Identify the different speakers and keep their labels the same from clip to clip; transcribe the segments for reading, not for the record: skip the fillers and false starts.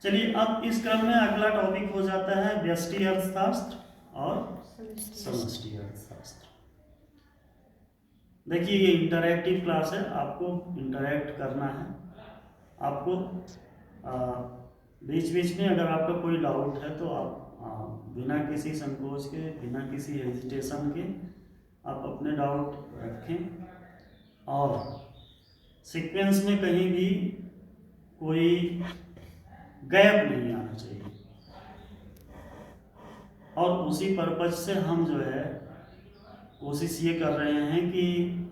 Speaker 1: चलिए, अब इस क्रम में अगला टॉपिक हो जाता है व्यष्टि अर्थशास्त्र और समष्टि अर्थशास्त्र। देखिए, ये इंटरैक्टिव क्लास है, आपको इंटरैक्ट करना है। आपको बीच बीच में अगर आपका कोई डाउट है तो आप बिना किसी संकोच के, बिना किसी हेजिटेशन के आप अपने डाउट रखें और सीक्वेंस में कहीं भी कोई गैप नहीं आना चाहिए। और उसी पर्पज से हम जो है कोशिश ये कर रहे हैं कि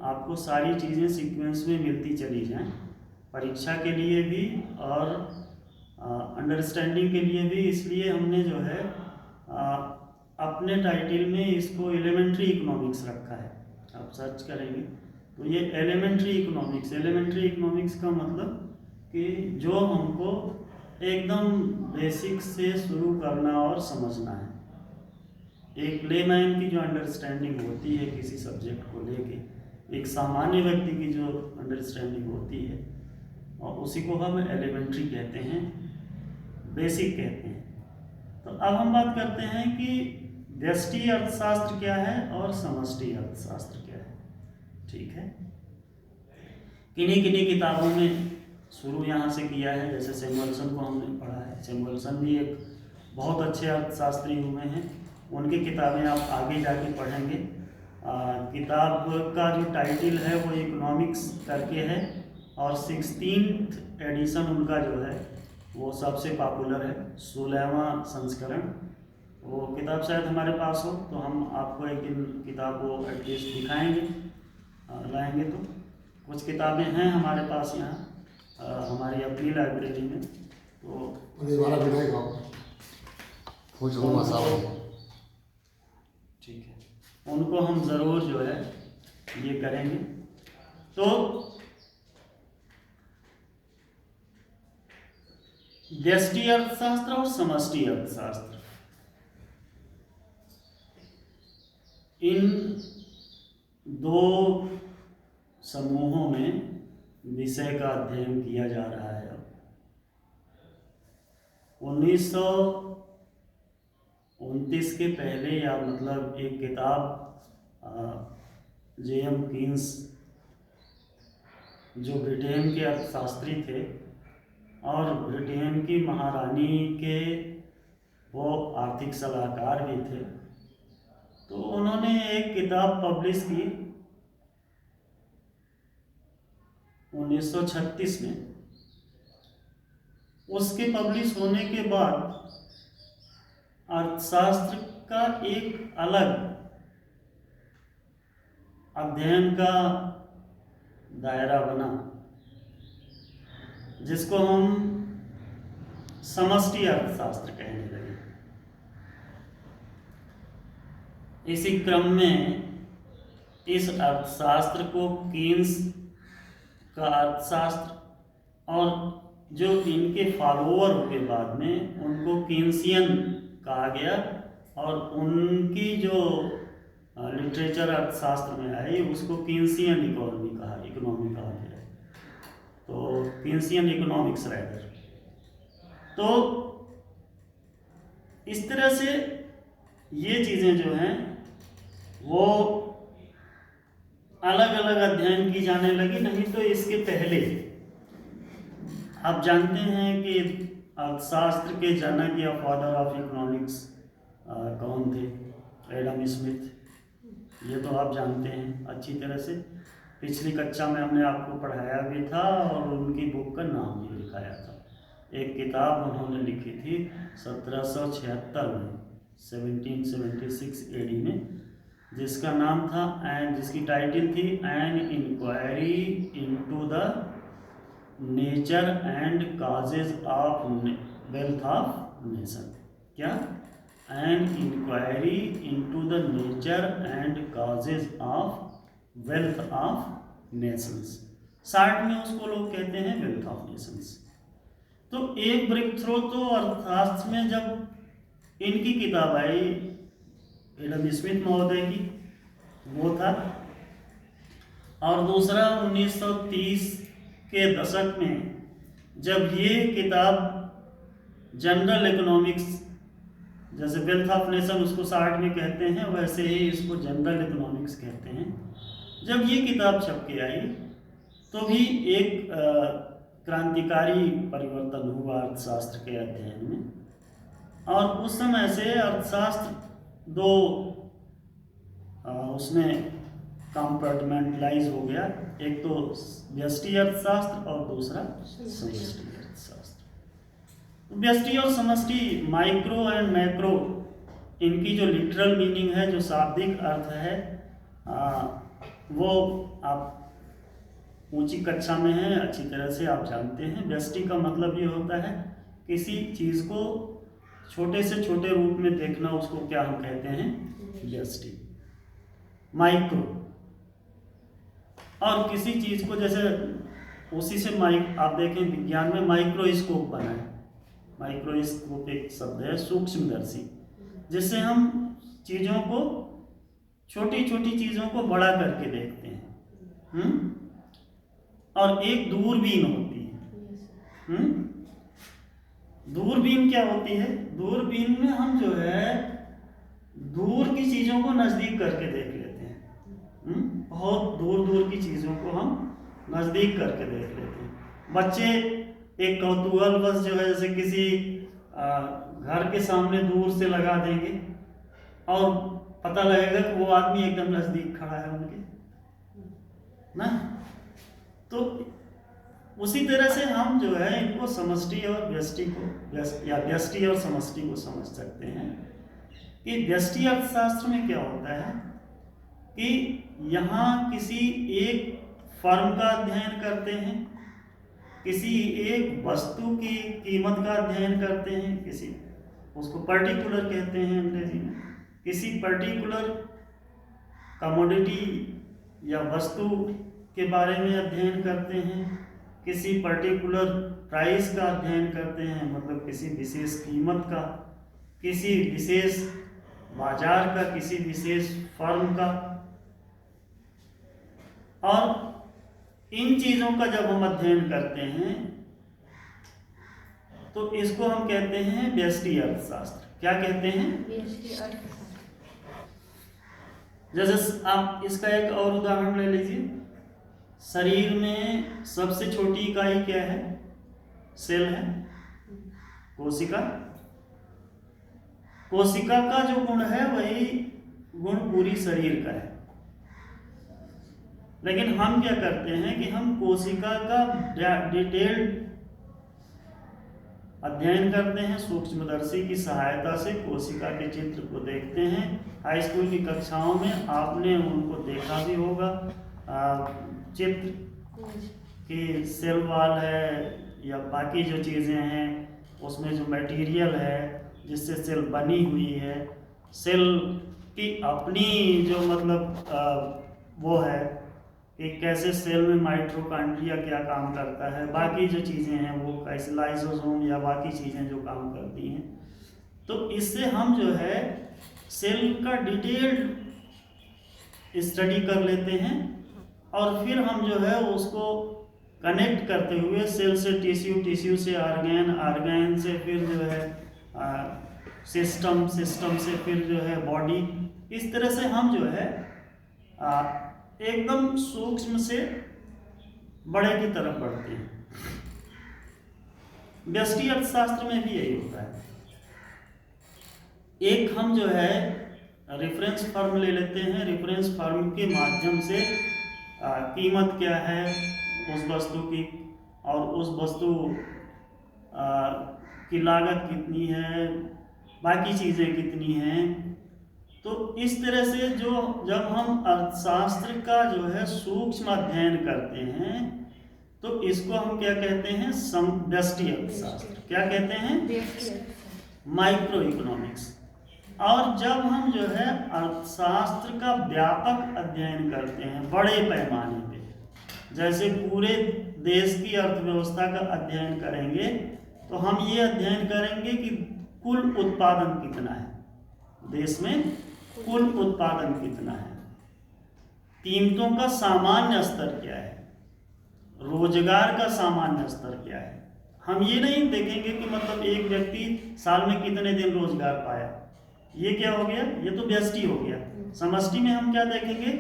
Speaker 1: आपको सारी चीज़ें सीक्वेंस में मिलती चली जाएं, परीक्षा के लिए भी और अंडरस्टैंडिंग के लिए भी। इसलिए हमने जो है अपने टाइटल में इसको एलिमेंट्री इकोनॉमिक्स रखा है। आप सर्च करेंगे तो ये एलिमेंट्री इकोनॉमिक्स का मतलब कि जो हमको एकदम बेसिक से शुरू करना और समझना है। एक लेमैन की जो अंडरस्टैंडिंग होती है किसी सब्जेक्ट को लेके, एक सामान्य व्यक्ति की जो अंडरस्टैंडिंग होती है, और उसी को हम एलिमेंट्री कहते हैं, बेसिक कहते हैं। तो अब हम बात करते हैं कि व्यष्टि अर्थशास्त्र क्या है और समष्टि अर्थशास्त्र क्या है। ठीक है, किन्हीं किन्हीं किताबों में शुरू यहाँ से किया है, जैसे सैमुअल्सन को हमने पढ़ा है। सैमुअल्सन भी एक बहुत अच्छे अर्थशास्त्री हुए हैं, उनकी किताबें आप आगे जाके पढ़ेंगे। किताब का जो टाइटल है वो इकोनॉमिक्स करके है और 16th एडिशन उनका जो है वो सबसे पॉपुलर है, 16वां संस्करण। वो किताब शायद हमारे पास हो तो हम आपको एक दिन किताब को एटलीस्ट दिखाएंगे, लाएंगे। तो कुछ किताबें हैं हमारे पास यहाँ हमारी अपनी लाइब्रेरी में, तो ठीक है, उनको हम ज़रूर जो है ये करेंगे। तो व्यष्टि अर्थशास्त्र और समष्टि अर्थशास्त्र, इन दो समूहों में विषय का अध्ययन किया जा रहा है। 1929 के पहले, या मतलब एक किताब जेएम कीन्स जो ब्रिटेन के अर्थशास्त्री थे और ब्रिटेन की महारानी के वो आर्थिक सलाहकार भी थे, तो उन्होंने एक किताब पब्लिश की 1936 में। उसके पब्लिश होने के बाद अर्थशास्त्र का एक अलग अध्ययन का दायरा बना, जिसको हम समष्टि अर्थशास्त्र कहने लगे। इसी क्रम में इस अर्थशास्त्र को कीन्स का अर्थशास्त्र और जो इनके फॉलोअर हुए बाद में उनको कीन्सियन कहा गया, और उनकी जो लिटरेचर अर्थशास्त्र में आई उसको कीन्सियन इकोनॉमी कहा गया। तो कीन्सियन इकोनॉमिक्स राइटर। तो इस तरह से ये चीज़ें जो हैं वो अलग अलग अध्ययन की जाने लगी। नहीं तो इसके पहले आप जानते हैं कि अर्थशास्त्र के जनक या फादर ऑफ इकोनॉमिक्स कौन थे? Adam Smith. ये तो आप जानते हैं अच्छी तरह से, पिछली कक्षा में हमने आपको पढ़ाया भी था और उनकी बुक का नाम भी लिखाया था। एक किताब उन्होंने लिखी थी 1776 में, 1776 एडी में, जिसका नाम था जिसकी टाइटल थी an inquiry into the nature and causes of wealth of nation. क्या? An inquiry into the nature and causes of wealth of nations. Short में उसको लोग कहते हैं वेल्थ ऑफ नेशंस। तो एक ब्रेक थ्रो तो अर्थशास्त्र में जब इनकी किताब आई एडम स्मिथ महोदय की, वो था। और दूसरा 1930 के दशक में जब ये किताब जनरल इकोनॉमिक्स, जैसे वेल्थ ऑफ नेशन उसको शार्ट में कहते हैं, वैसे ही इसको जनरल इकोनॉमिक्स कहते हैं। जब ये किताब छप के आई तो भी एक क्रांतिकारी परिवर्तन हुआ अर्थशास्त्र के अध्ययन में, और उस समय से अर्थशास्त्र दो उसमें कंपार्टमेंटलाइज हो गया, एक तो व्यष्टि अर्थशास्त्र और दूसरा समष्टि अर्थशास्त्र। व्यष्टि और समष्टि, माइक्रो एंड मैक्रो, इनकी जो लिटरल मीनिंग है, जो शाब्दिक अर्थ है, वो आप ऊंची कक्षा में हैं, अच्छी तरह से आप जानते हैं। व्यष्टि का मतलब ये होता है किसी चीज़ को छोटे से छोटे रूप में देखना, उसको क्या हम कहते हैं, व्यष्टि। माइक्रो, और किसी चीज़ को जैसे उसी से आप देखें विज्ञान में माइक्रोस्कोप बना है। माइक्रोस्कोप एक शब्द है, सूक्ष्मदर्शी, जिससे हम चीज़ों को, छोटी छोटी चीज़ों को बड़ा करके देखते हैं। और एक दूरबीन होती है। दूरबीन क्या होती है? दूरबीन में हम जो है दूर की चीज़ों को नज़दीक करके देख लेते हैं। बहुत दूर दूर की चीज़ों को हम नज़दीक करके देख लेते हैं। बच्चे एक कौतूहलवश जो है, जैसे किसी घर के सामने दूर से लगा देंगे और पता लगेगा कि वो आदमी एकदम नज़दीक खड़ा है उनके, ना। तो उसी तरह से हम जो है इनको समष्टि और व्यष्टि को, या व्यष्टि और समष्टि को समझ सकते हैं कि व्यष्टि अर्थशास्त्र में क्या होता है कि यहाँ किसी एक फर्म का अध्ययन करते हैं, किसी एक वस्तु की कीमत का अध्ययन करते हैं, किसी, उसको पर्टिकुलर कहते हैं अंग्रेजी में, किसी पर्टिकुलर कमोडिटी या वस्तु के बारे में अध्ययन करते हैं, किसी पर्टिकुलर प्राइस का अध्ययन करते हैं, मतलब किसी विशेष कीमत का, किसी विशेष बाजार का, किसी विशेष फर्म का। और इन चीज़ों का जब हम अध्ययन करते हैं तो इसको हम कहते हैं व्यष्टि अर्थशास्त्र। क्या कहते हैं? व्यष्टि अर्थशास्त्र। जैसे आप इसका एक और उदाहरण ले लीजिए। शरीर में सबसे छोटी इकाई क्या है? सेल है, कोशिका। कोशिका का जो गुण है वही गुण पूरी शरीर का है, लेकिन हम क्या करते हैं कि हम कोशिका का डिटेल्ड अध्ययन करते हैं, सूक्ष्मदर्शी की सहायता से कोशिका के चित्र को देखते हैं। हाई स्कूल की कक्षाओं में आपने उनको देखा भी होगा, चित्र की सेल वॉल है या बाकी जो चीज़ें हैं, उसमें जो मटेरियल है जिससे सेल बनी हुई है, सेल की अपनी जो मतलब वो है कि कैसे सेल में माइटोकॉन्ड्रिया क्या काम करता है, बाकी जो चीज़ें हैं वो कैसे लाइसोसोम या बाकी चीज़ें जो काम करती हैं। तो इससे हम जो है सेल का डिटेल्ड स्टडी कर लेते हैं, और फिर हम जो है उसको कनेक्ट करते हुए सेल से टिश्यू, टिश्यू से ऑर्गेन, ऑर्गेन से फिर जो है सिस्टम, सिस्टम से फिर जो है बॉडी, इस तरह से हम जो है एकदम सूक्ष्म से बड़े की तरफ बढ़ते हैं। व्यष्टि अर्थशास्त्र में भी यही होता है। एक हम जो है रेफरेंस फर्म ले लेते हैं, रेफरेंस फर्म के माध्यम से कीमत क्या है उस वस्तु की, और उस वस्तु की लागत कितनी है, बाकी चीज़ें कितनी हैं। तो इस तरह से जो जब हम अर्थशास्त्र का जो है सूक्ष्म अध्ययन करते हैं तो इसको हम क्या कहते हैं? व्यष्टि अर्थशास्त्र। क्या कहते हैं? Micro economics. और जब हम जो है अर्थशास्त्र का व्यापक अध्ययन करते हैं बड़े पैमाने पे, जैसे पूरे देश की अर्थव्यवस्था का अध्ययन करेंगे, तो हम ये अध्ययन करेंगे कि कुल उत्पादन कितना है देश में, कुल उत्पादन कितना है, कीमतों का सामान्य स्तर क्या है, रोजगार का सामान्य स्तर क्या है, हम ये नहीं देखेंगे कि मतलब एक व्यक्ति साल में कितने दिन रोजगार पाया, ये क्या हो गया, ये तो व्यष्टि हो गया। समष्टि में हम क्या देखेंगे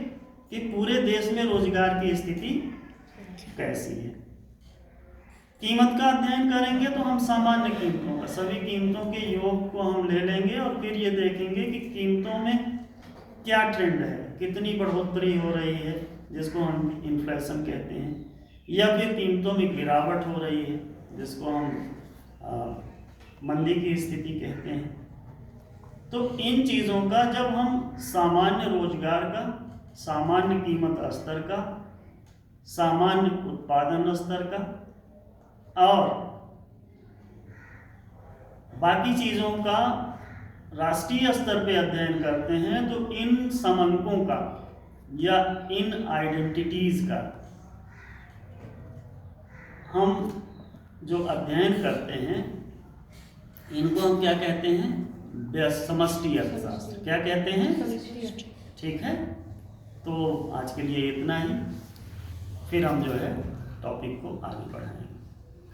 Speaker 1: कि पूरे देश में रोजगार की स्थिति कैसी है। कीमत का अध्ययन करेंगे तो हम सामान्य कीमतों का, सभी कीमतों के योग को हम ले लेंगे और फिर ये देखेंगे कि कीमतों में क्या ट्रेंड है, कितनी बढ़ोतरी हो रही है जिसको हम इन्फ्लेशन कहते हैं, या फिर कीमतों में गिरावट हो रही है जिसको हम मंदी की स्थिति कहते हैं। तो इन चीज़ों का जब हम सामान्य रोजगार का, सामान्य कीमत स्तर का, सामान्य उत्पादन स्तर का और बाकी चीज़ों का राष्ट्रीय स्तर पे अध्ययन करते हैं, तो इन समंकों का या इन आइडेंटिटीज का हम जो अध्ययन करते हैं इनको हम क्या कहते हैं, समष्टि अर्थशास्त्र। क्या कहते हैं, ठीक है। तो आज के लिए इतना ही, फिर हम जो है टॉपिक को आगे बढ़ाएंगे।